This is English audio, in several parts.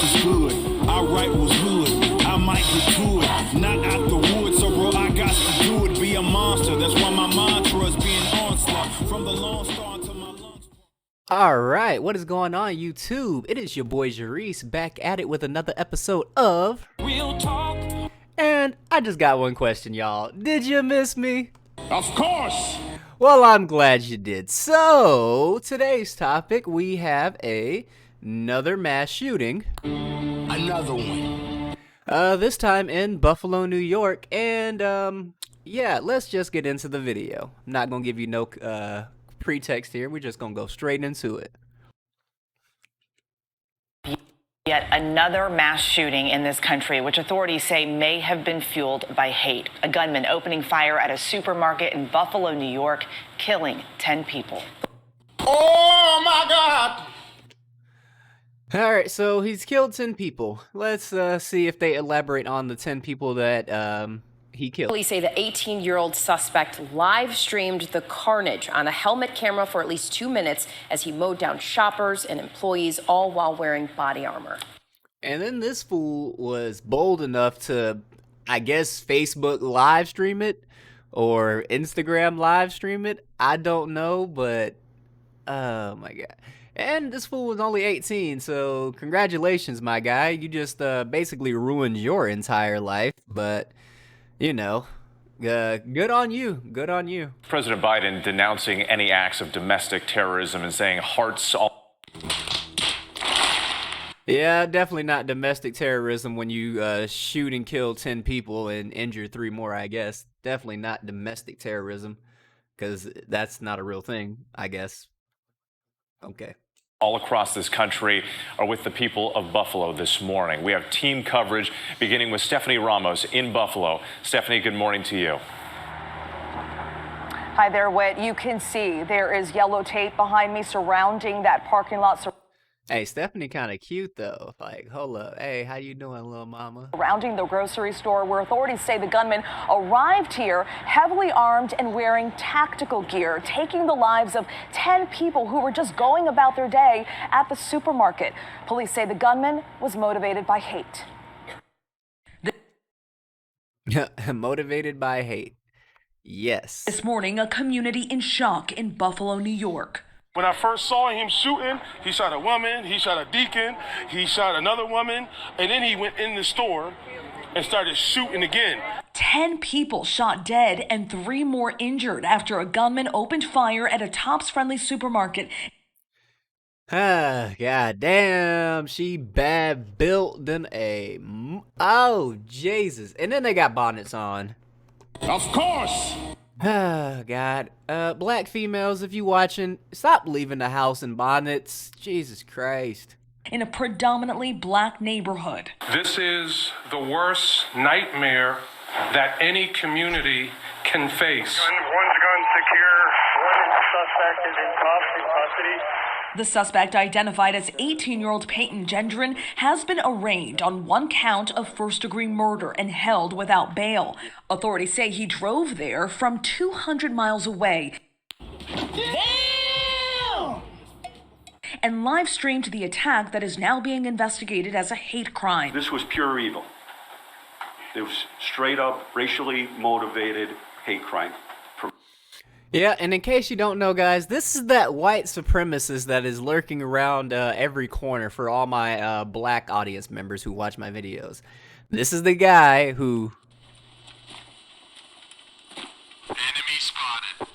is good. I write was hood. I might get to it. Not out the woods, so bro, I got to do it. Be a monster. That's why my mantra is being onslaught. From the Lone Star to my lungs. All right, what is going on, YouTube? It is your boy Jarice back at it with another episode of Real talk. And I just got one question, y'all. Did you miss me? Of course. Well, I'm glad you did. So, today's topic, we have another mass shooting. Another one. This time in Buffalo, New York. And, yeah, let's just get into the video. I'm not gonna give you no, pretext here. We're just gonna go straight into it. Yet another mass shooting in this country, which authorities say may have been fueled by hate. A gunman opening fire at a supermarket in Buffalo, New York, killing 10 people. Oh my God! All right, so he's killed 10 people. Let's see if they elaborate on the 10 people that he killed. Police say the 18-year-old suspect live streamed the carnage on a helmet camera for at least 2 minutes as he mowed down shoppers and employees, all while wearing body armor. And then this fool was bold enough to, I guess, Facebook live stream it or Instagram live stream it. I don't know, but oh my God. And this fool was only 18, so congratulations, my guy. You just basically ruined your entire life, but you know, good on you. Good on you. President Biden denouncing any acts of domestic terrorism and saying hearts all. Yeah, definitely not domestic terrorism when you shoot and kill 10 people and injure 3 more, I guess. Definitely not domestic terrorism, because that's not a real thing, I guess. Okay. All across this country are with the people of Buffalo this morning. We have team coverage beginning with Stephanie Ramos in Buffalo. Stephanie, good morning to you. Hi there, Whit. You can see there is yellow tape behind me surrounding that parking lot. Hey, Stephanie kind of cute, though. Like, hold up. Hey, how you doing, little mama? Surrounding the grocery store where authorities say the gunman arrived here heavily armed and wearing tactical gear, taking the lives of 10 people who were just going about their day at the supermarket. Police say the gunman was motivated by hate. Motivated by hate. Yes. This morning, a community in shock in Buffalo, New York. When I first saw him shooting, he shot a woman, he shot a deacon, he shot another woman, and then he went in the store and started shooting again. 10 people shot dead and 3 more injured after a gunman opened fire at a Tops-friendly supermarket. Ah, god damn, she bad built than a... Oh, Jesus. And then they got bonnets on. Of course. Oh, God. Black females, if you watching, stop leaving the house in bonnets. Jesus Christ. In a predominantly black neighborhood. This is the worst nightmare that any community can face. One's gun secure. One suspect is in custody. The suspect, identified as 18-year-old Peyton Gendron, has been arraigned on 1 count of first-degree murder and held without bail. Authorities say he drove there from 200 miles away. Damn! And live-streamed the attack that is now being investigated as a hate crime. This was pure evil. It was straight-up racially motivated hate crime. Yeah, and in case you don't know, guys, this is that white supremacist that is lurking around every corner for all my black audience members who watch my videos. This is the guy who... Enemy spotted.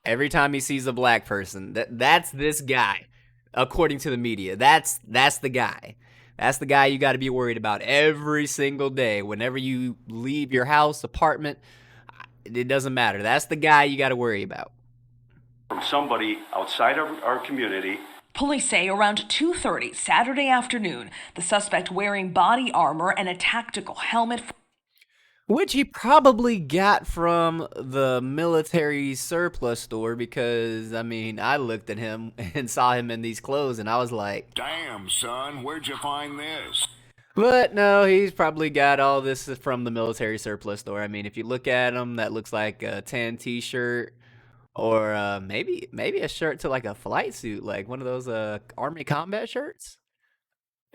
Every time he sees a black person, that's this guy, according to the media. That's the guy. That's the guy you got to be worried about every single day. Whenever you leave your house, apartment... It doesn't matter. That's the guy you got to worry about. From somebody outside of our community. Police say around 2:30 Saturday afternoon, the suspect wearing body armor and a tactical helmet. Which he probably got from the military surplus store because, I mean, I looked at him and saw him in these clothes and I was like, Damn, son, where'd you find this? But no, he's probably got all this from the military surplus store. I mean, if you look at him, that looks like a tan t-shirt or maybe a shirt to like a flight suit, like one of those Army combat shirts.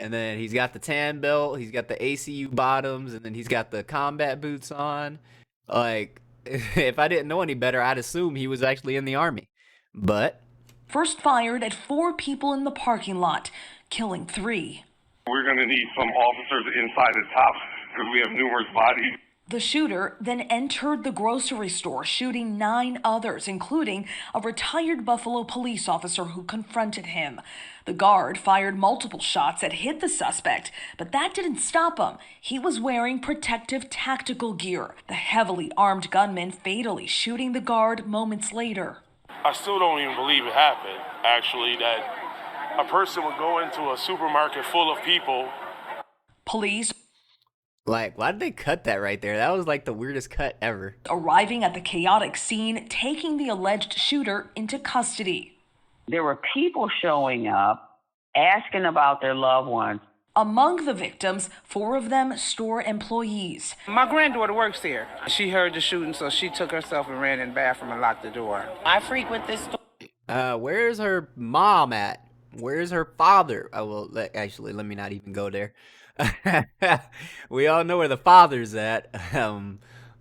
And then he's got the tan belt, he's got the ACU bottoms, and then he's got the combat boots on. Like, if I didn't know any better, I'd assume he was actually in the Army. But First fired at 4 people in the parking lot, killing 3. We're going to need some officers inside the top because we have numerous bodies. The shooter then entered the grocery store, shooting 9 others, including a retired Buffalo police officer who confronted him. The guard fired multiple shots that hit the suspect, but that didn't stop him. He was wearing protective tactical gear. The heavily armed gunman fatally shooting the guard moments later. I still don't even believe it happened, actually, that a person would go into a supermarket full of people. Police like, why did they cut that right there? That was like the weirdest cut ever. arriving at the chaotic scene, taking the alleged shooter into custody. There were people showing up, asking about their loved ones. Among the victims, 4 of them store employees. My granddaughter works here. She heard the shooting, so she took herself and ran in the bathroom and locked the door. I frequent this store. Where's her mom at? Where's her father? Oh, well, actually, let me not even go there. We all know where the father's at.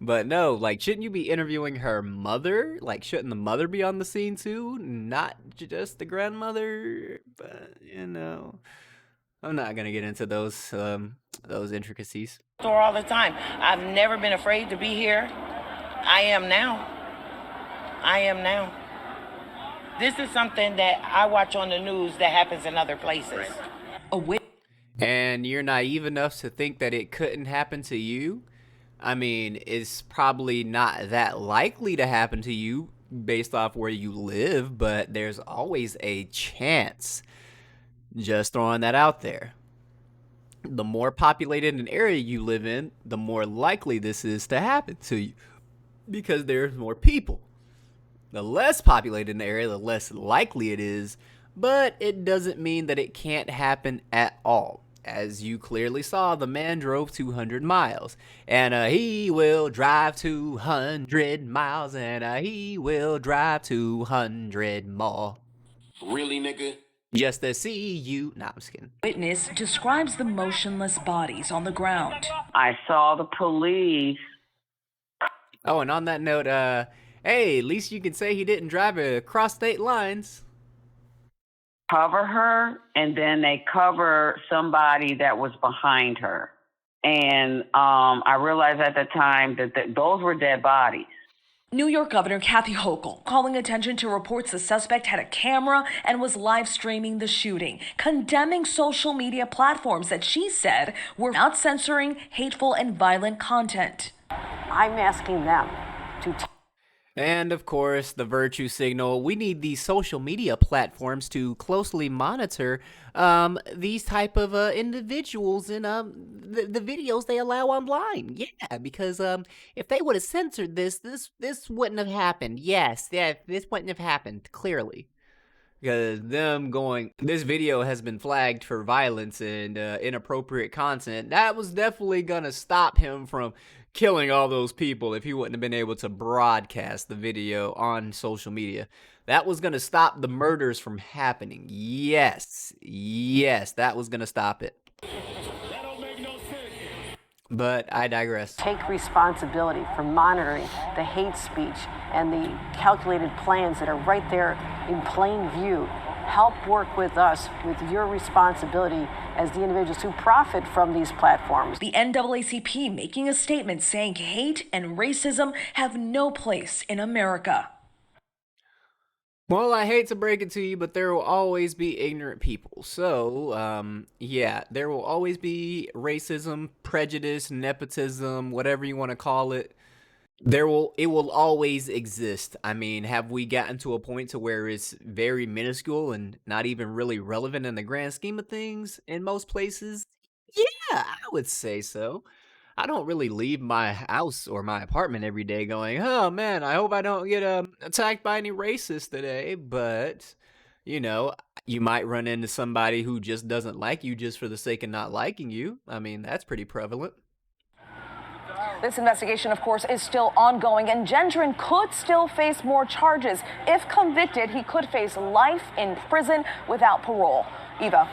But no, like, shouldn't you be interviewing her mother? Like, shouldn't the mother be on the scene too? Not just the grandmother? But, you know, I'm not gonna get into those intricacies. Store all the time. I've never been afraid to be here. I am now. This is something that I watch on the news that happens in other places. And you're naive enough to think that it couldn't happen to you? I mean, it's probably not that likely to happen to you based off where you live, but there's always a chance. Just throwing that out there. The more populated an area you live in, the more likely this is to happen to you because there's more people. The less populated an area, the less likely it is, but it doesn't mean that it can't happen at all. As you clearly saw, the man drove 200 miles, and he will drive 200 miles, and he will drive 200 more. Really, nigga? Just to see you. Nah, I'm just kidding. Witness describes the motionless bodies on the ground. I saw the police. Oh, and on that note, hey, at least you can say he didn't drive across state lines. Cover her, and then they cover somebody that was behind her. And I realized at the time that those were dead bodies. New York Governor Kathy Hochul calling attention to reports the suspect had a camera and was live streaming the shooting, condemning social media platforms that she said were not censoring hateful and violent content. I'm asking them to and of course, the virtue signal. We need these social media platforms to closely monitor these type of individuals in the videos they allow online. Yeah, because if they would have censored this wouldn't have happened. Yes, yeah, this wouldn't have happened, clearly. Because this video has been flagged for violence and inappropriate content. That was definitely gonna stop him from killing all those people if he wouldn't have been able to broadcast the video on social media. That was going to stop the murders from happening. Yes, that was going to stop it. But I digress. Take responsibility for monitoring the hate speech and the calculated plans that are right there in plain view. Help work with us with your responsibility as the individuals who profit from these platforms. The NAACP making a statement saying hate and racism have no place in America. Well, I hate to break it to you, but there will always be ignorant people. So, yeah, there will always be racism, prejudice, nepotism, whatever you want to call it. It will always exist. I mean, have we gotten to a point to where it's very minuscule and not even really relevant in the grand scheme of things in most places? Yeah, I would say so. I don't really leave my house or my apartment every day going, oh man, I hope I don't get attacked by any racists today. But, you know, you might run into somebody who just doesn't like you just for the sake of not liking you. I mean, that's pretty prevalent. This investigation, of course, is still ongoing, and Gendron could still face more charges. If convicted, he could face life in prison without parole. Eva.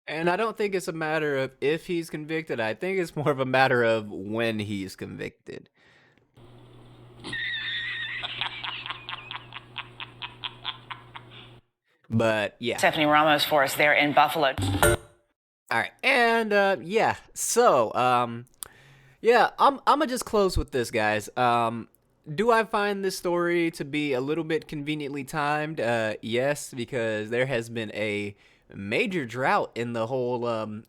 And I don't think it's a matter of if he's convicted. I think it's more of a matter of when he's convicted. But yeah. Stephanie Ramos for us there in Buffalo. All right. And yeah. So, yeah, I'm gonna just close with this, guys. Do I find this story to be a little bit conveniently timed? Yes, because there has been a major drought in the whole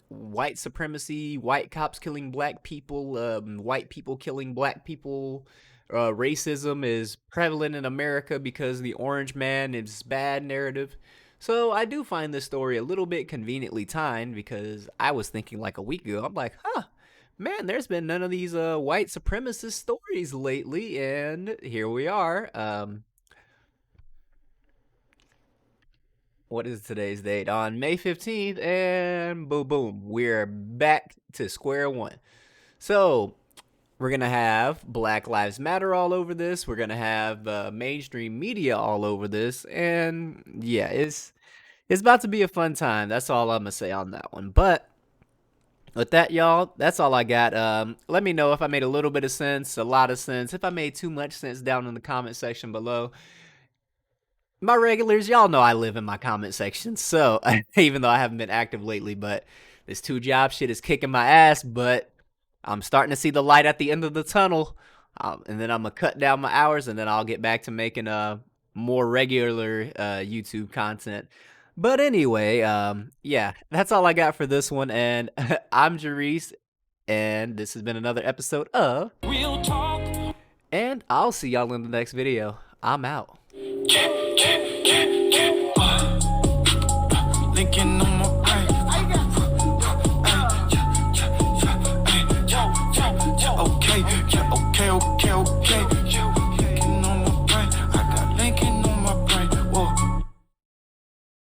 white supremacy, white cops killing black people, white people killing black people. Racism is prevalent in America because the orange man is bad narrative. So I do find this story a little bit conveniently timed because I was thinking like a week ago, I'm like, huh, man, there's been none of these white supremacist stories lately, and here we are. What is today's date? On May 15th, and boom, boom, we're back to square one. So we're gonna have Black Lives Matter all over this. We're gonna have mainstream media all over this, and yeah, it's about to be a fun time. That's all I'm gonna say on that one. But with that, y'all, that's all I got. Let me know if I made a little bit of sense, a lot of sense. If I made too much sense, down in the comment section below. My regulars, y'all know I live in my comment section, so even though I haven't been active lately, but this 2-job shit is kicking my ass, but I'm starting to see the light at the end of the tunnel, and then I'm gonna cut down my hours, and then I'll get back to making more regular YouTube content. But anyway, yeah, that's all I got for this one, and I'm Jerice, and this has been another episode of Real Talk, and I'll see y'all in the next video. I'm out.